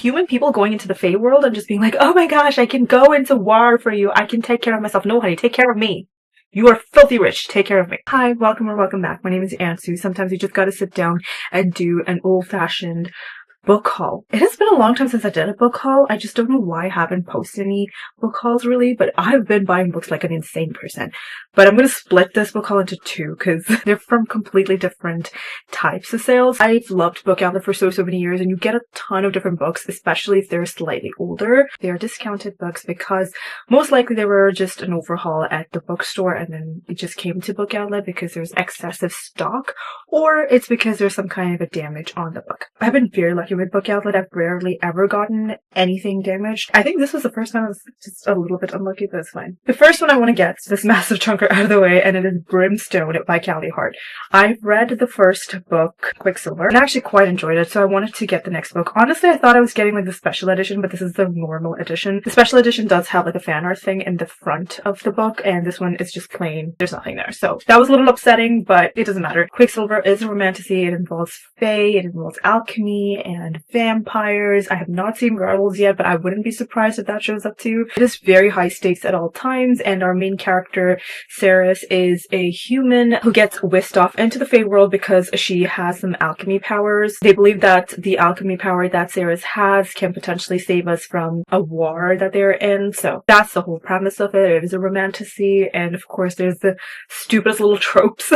human people going into the Fae world and just being like, oh my gosh, I can go into war for you. I can take care of myself. No, honey, take care of me. You are filthy rich. Take care of me. Hi, welcome or welcome back. My name is Ansu. Sometimes you just gotta sit down and do an old-fashioned book haul. It has been a long time since I did a book haul. I just don't know why I haven't posted any book hauls really, but I've been buying books like an insane person. But I'm going to split this book haul into two because they're from completely different types of sales. I've loved Book Outlet for so many years, and you get a ton of different books, especially if they're slightly older. They are discounted books because most likely they were just an overhaul at the bookstore and then it just came to Book Outlet because there's excessive stock, or it's because there's some kind of a damage on the book. I've been very lucky with Book Outlet. I've rarely ever gotten anything damaged. I think this was the first time I was just a little bit unlucky, but it's fine. The first one I want to get is this massive chunker out of the way, and it is Brimstone by Callie Hart. I've read the first book, Quicksilver, and I actually quite enjoyed it, so I wanted to get the next book. Honestly, I thought I was getting like the special edition, but this is the normal edition. The special edition does have like a fan art thing in the front of the book, and this one is just plain. There's nothing there. So that was a little upsetting, but it doesn't matter. Quicksilver is a romantasy. It involves fae, it involves alchemy, and vampires. I have not seen werewolves yet, but I wouldn't be surprised if that shows up too. It is very high stakes at all times, and our main character, Ceres, is a human who gets whisked off into the Fae world because she has some alchemy powers. They believe that the alchemy power that Ceres has can potentially save us from a war that they're in. So that's the whole premise of it. It is a romantasy, and of course there's the stupidest little tropes.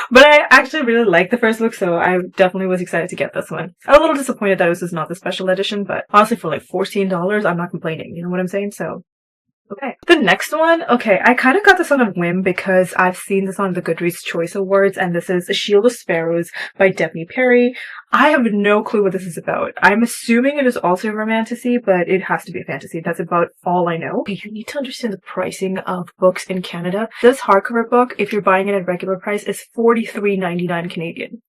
But I actually really liked the first book, so I definitely was excited to get this one. I'm a little disappointed that this is not the special edition, but honestly for like $14, I'm not complaining, you know what I'm saying? So, okay. The next one, okay, I kind of got this on a whim because I've seen this on the Goodreads Choice Awards, and this is A Shield of Sparrows by Debbie Perry. I have no clue what this is about. I'm assuming it is also a romantasy, but it has to be a fantasy. That's about all I know. You need to understand the pricing of books in Canada. This hardcover book, if you're buying it at regular price, is $43.99 Canadian.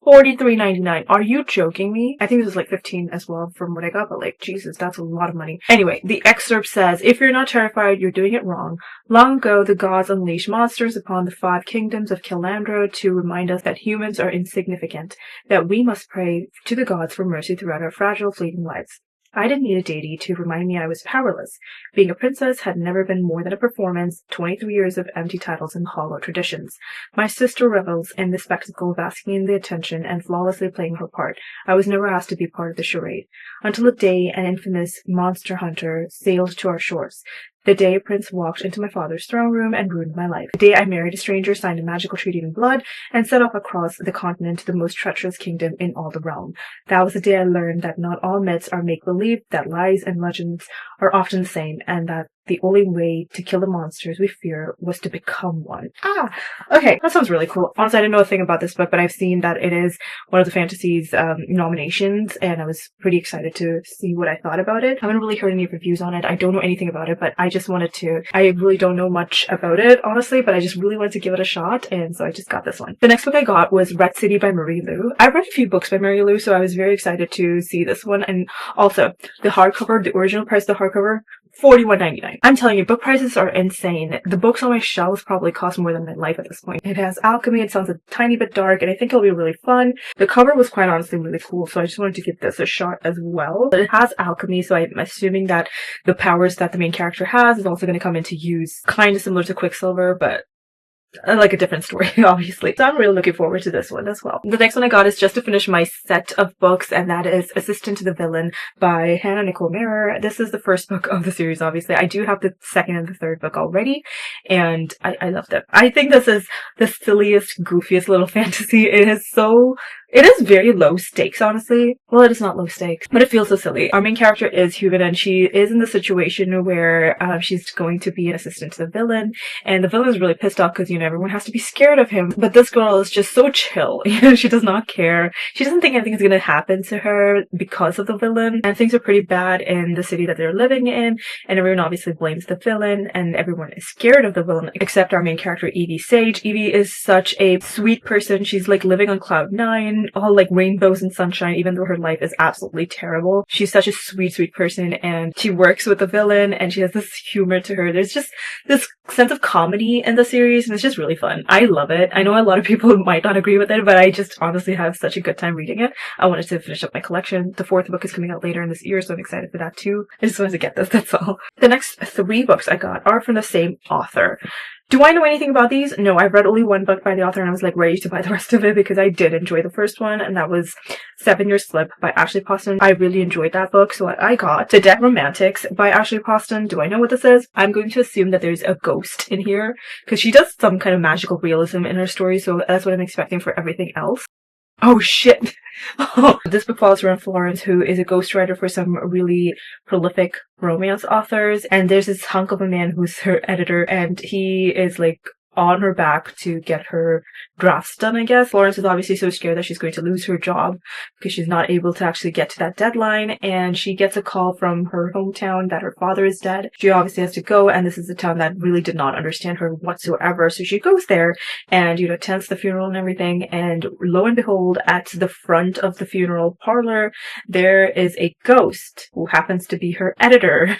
$43.99. Are you joking me? I think this was like $15 as well from what I got, but like, Jesus, that's a lot of money. Anyway, the excerpt says, if you're not terrified, you're doing it wrong. Long ago, the gods unleashed monsters upon the 5 kingdoms of Kilandro to remind us that humans are insignificant, that we must pray to the gods for mercy throughout our fragile, fleeting lives. I didn't need a deity to remind me I was powerless. Being a princess had never been more than a performance, 23 years of empty titles and hollow traditions. My sister revels in the spectacle, basking in the attention and flawlessly playing her part. I was never asked to be part of the charade. Until the day an infamous monster hunter sailed to our shores. The day a prince walked into my father's throne room and ruined my life. The day I married a stranger, signed a magical treaty in blood, and set off across the continent to the most treacherous kingdom in all the realm. That was the day I learned that not all myths are make-believe, that lies and legends are often the same, and that the only way to kill the monsters we fear was to become one. Okay, that sounds really cool. Honestly, I didn't know a thing about this book, but I've seen that it is one of the Fantasy's nominations, and I was pretty excited to see what I thought about it. I haven't really heard any reviews on it. I don't know anything about it, but I really don't know much about it, honestly, but I just really wanted to give it a shot, and so I just got this one. The next book I got was Red City by Marie Lu. I've read a few books by Marie Lu, so I was very excited to see this one, and also, the hardcover, the original price of the hardcover, $41.99. I'm telling you, book prices are insane. The books on my shelves probably cost more than my life at this point. It has alchemy, it sounds a tiny bit dark, and I think it'll be really fun. The cover was quite honestly really cool, so I just wanted to give this a shot as well. But it has alchemy, so I'm assuming that the powers that the main character has is also going to come into use. Kind of similar to Quicksilver, but like a different story, obviously. So I'm really looking forward to this one as well. The next one I got is just to finish my set of books, and that is Assistant to the Villain by Hannah Nicole Mirror. This is the first book of the series, obviously. I do have the second and the third book already, and I love them. I think this is the silliest, goofiest little fantasy. It is very low stakes, honestly. Well, it is not low stakes, but it feels so silly. Our main character is human, and she is in the situation where she's going to be an assistant to the villain, and the villain is really pissed off because, everyone has to be scared of him. But this girl is just so chill. She does not care. She doesn't think anything is going to happen to her because of the villain, and things are pretty bad in the city that they're living in, and everyone obviously blames the villain, and everyone is scared of the villain, except our main character, Evie Sage. Evie is such a sweet person. She's like living on cloud 9. in all like rainbows and sunshine, even though her life is absolutely terrible. She's such a sweet, sweet person, and she works with the villain, and she has this humor to her. There's just this sense of comedy in the series, and it's just really fun. I love it. I know a lot of people might not agree with it, but I just honestly have such a good time reading it. I wanted to finish up my collection. The 4th book is coming out later in this year, so I'm excited for that too. I just wanted to get this, that's all. The next 3 books I got are from the same author. Do I know anything about these? No, I've read only 1 book by the author, and I was like ready to buy the rest of it because I did enjoy the first one, and that was 7 Year Slip by Ashley Poston. I really enjoyed that book, so I got The Dead Romantics by Ashley Poston. Do I know what this is? I'm going to assume that there's a ghost in here because she does some kind of magical realism in her story, so that's what I'm expecting for everything else. Oh shit! This book follows around Florence, who is a ghostwriter for some really prolific romance authors, and there's this hunk of a man who's her editor, and he is like on her back to get her drafts done, I guess. Florence is obviously so scared that she's going to lose her job because she's not able to actually get to that deadline, and she gets a call from her hometown that her father is dead. She obviously has to go, and this is a town that really did not understand her whatsoever, so she goes there and, you know, attends the funeral and everything, and lo and behold, at the front of the funeral parlor, there is a ghost who happens to be her editor.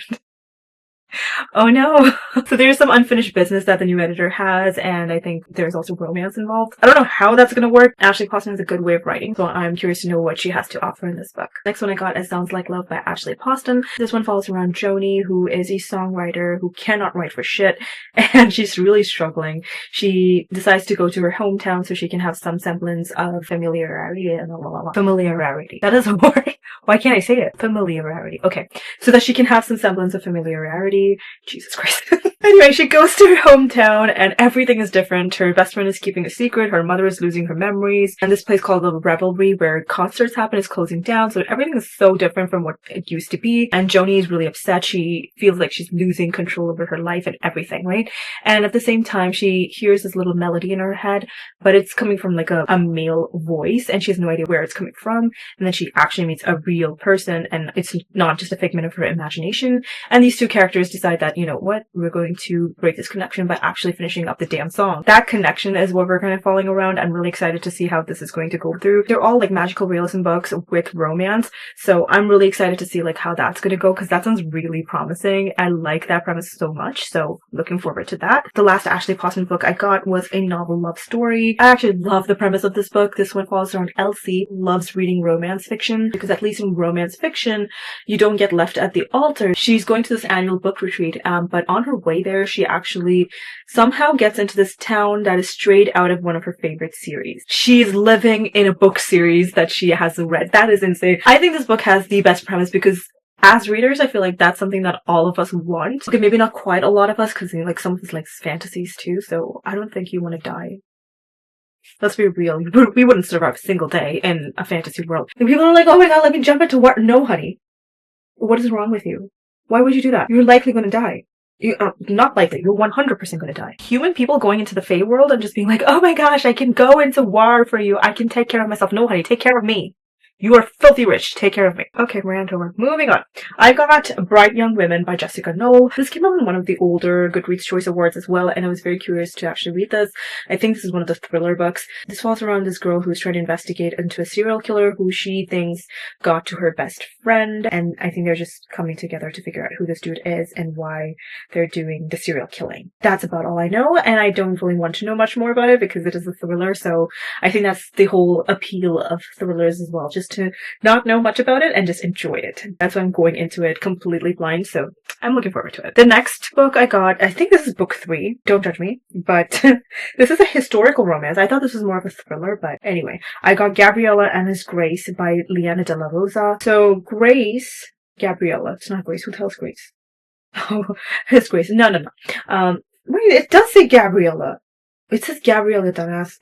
Oh no! So there's some unfinished business that the new editor has, and I think there's also romance involved. I don't know how that's gonna work. Ashley Poston has a good way of writing, so I'm curious to know what she has to offer in this book. Next one I got is Sounds Like Love by Ashley Poston. This one follows around Joni, who is a songwriter who cannot write for shit, and she's really struggling. She decides to go to her hometown so she can have some semblance of familiarity. Familiarity. That is a word. Why can't I say it? Familiarity. Okay. So that she can have some semblance of familiarity. Jesus Christ. Anyway, she goes to her hometown and everything is different. Her best friend is keeping a secret. Her mother is losing her memories. And this place called the Revelry, where concerts happen, is closing down. So everything is so different from what it used to be. And Joni is really upset. She feels like she's losing control over her life and everything, right? And at the same time, she hears this little melody in her head, but it's coming from like a male voice, and she has no idea where it's coming from. And then she actually meets a real person, and it's not just a figment of her imagination. And these two characters decide that, you know what, we're going to break this connection by actually finishing up the damn song. That connection is what we're kind of following around. I'm really excited to see how this is going to go through. They're all like magical realism books with romance, so I'm really excited to see like how that's going to go, because that sounds really promising. I like that premise so much, so looking forward to that. The last Ashley Poston book I got was a novel love story. I actually love the premise of this book. This one follows around Elsie, who loves reading romance fiction, because at least in romance fiction, you don't get left at the altar. She's going to this annual book retreat, but on her way there, she actually somehow gets into this town that is straight out of one of her favorite series. She's living in a book series that she hasn't read. That is insane. I think this book has the best premise because as readers, I feel like that's something that all of us want. Okay, maybe not quite a lot of us, because like some of us like fantasies too, so I don't think you want to die. Let's be real. We wouldn't survive a single day in a fantasy world. And people are like, oh my god, let me jump into what? No, honey. What is wrong with you? Why would you do that? You're likely going to die. You're not likely. You're 100% going to die. Human people going into the Fae world and just being like, oh my gosh, I can go into war for you. I can take care of myself. No, honey, take care of me. You are filthy rich. Take care of me. Okay, rant over. Moving on. I got Bright Young Women by Jessica Knoll. This came out in one of the older Goodreads Choice Awards as well, and I was very curious to actually read this. I think this is one of the thriller books. This falls around this girl who's trying to investigate into a serial killer who she thinks got to her best friend, and I think they're just coming together to figure out who this dude is and why they're doing the serial killing. That's about all I know, and I don't really want to know much more about it because it is a thriller, so I think that's the whole appeal of thrillers as well, just to not know much about it and just enjoy it. That's why I'm going into it completely blind, so I'm looking forward to it. The next book I got, I think this is book 3, don't judge me, but this is a historical romance. I thought this was more of a thriller, but anyway. I got Gabriella and His Grace by Liana de la Rosa. So Grace, Gabriella, it's not Grace, who tells Grace? Oh, His Grace, no. Wait, it does say Gabriella. It says Gabriella Danas.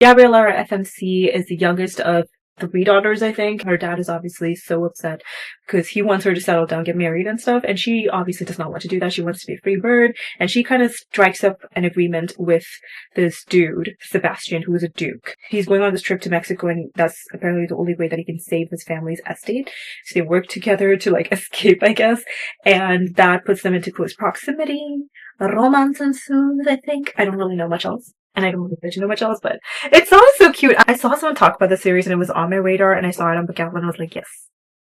Gabriella, or FMC, is the youngest of 3 daughters, I think. Her dad is obviously so upset because he wants her to settle down, get married and stuff, and she obviously does not want to do that. She wants to be a free bird, and she kind of strikes up an agreement with this dude, Sebastian, who is a duke. He's going on this trip to Mexico, and that's apparently the only way that he can save his family's estate. So they work together to like escape, I guess, and that puts them into close proximity. Romance ensues, I think. I don't really know much else. And I don't really mention much else, but it sounds so cute. I saw someone talk about the series and it was on my radar, and I saw it on Book Outlet and I was like, yes.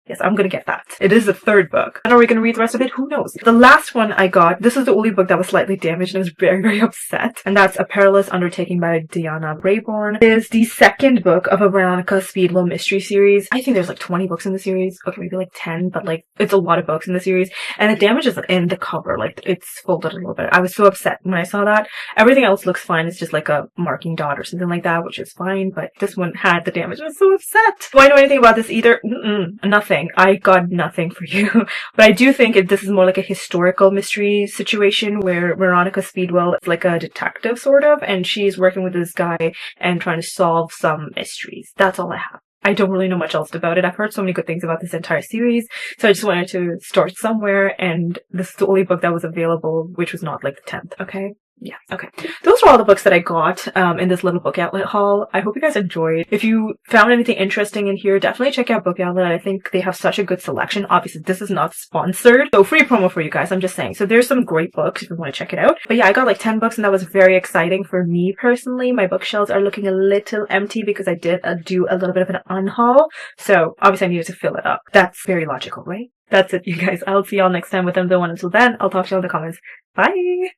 Yes, I'm gonna get that. It is the third book. And are we gonna read the rest of it? Who knows? The last one I got, this is the only book that was slightly damaged and I was very, very upset. And that's A Perilous Undertaking by Diana Rayborn. It is the second book of a Veronica Speedwell mystery series. I think there's like 20 books in the series. Okay, maybe like 10, but like it's a lot of books in the series. And the damage is in the cover. Like it's folded a little bit. I was so upset when I saw that. Everything else looks fine. It's just like a marking dot or something like that, which is fine. But this one had the damage. I was so upset. Do I know anything about this either? Nothing. I got nothing for you. But I do think this is more like a historical mystery situation where Veronica Speedwell is like a detective sort of, and she's working with this guy and trying to solve some mysteries. That's all I have. I don't really know much else about it. I've heard so many good things about this entire series, so I just wanted to start somewhere, and this is the only book that was available, which was not like the 10th, okay? Yeah, okay. Those are all the books that I got in this little Book Outlet haul. I hope you guys enjoyed. If you found anything interesting in here, definitely check out Book Outlet. I think they have such a good selection. Obviously, this is not sponsored, so free promo for you guys, I'm just saying. So there's some great books if you want to check it out. But yeah, I got like 10 books and that was very exciting for me personally. My bookshelves are looking a little empty because I did do a little bit of an unhaul. So obviously I needed to fill it up. That's very logical, right? That's it, you guys. I'll see y'all next time with another one. Until then, I'll talk to y'all in the comments. Bye!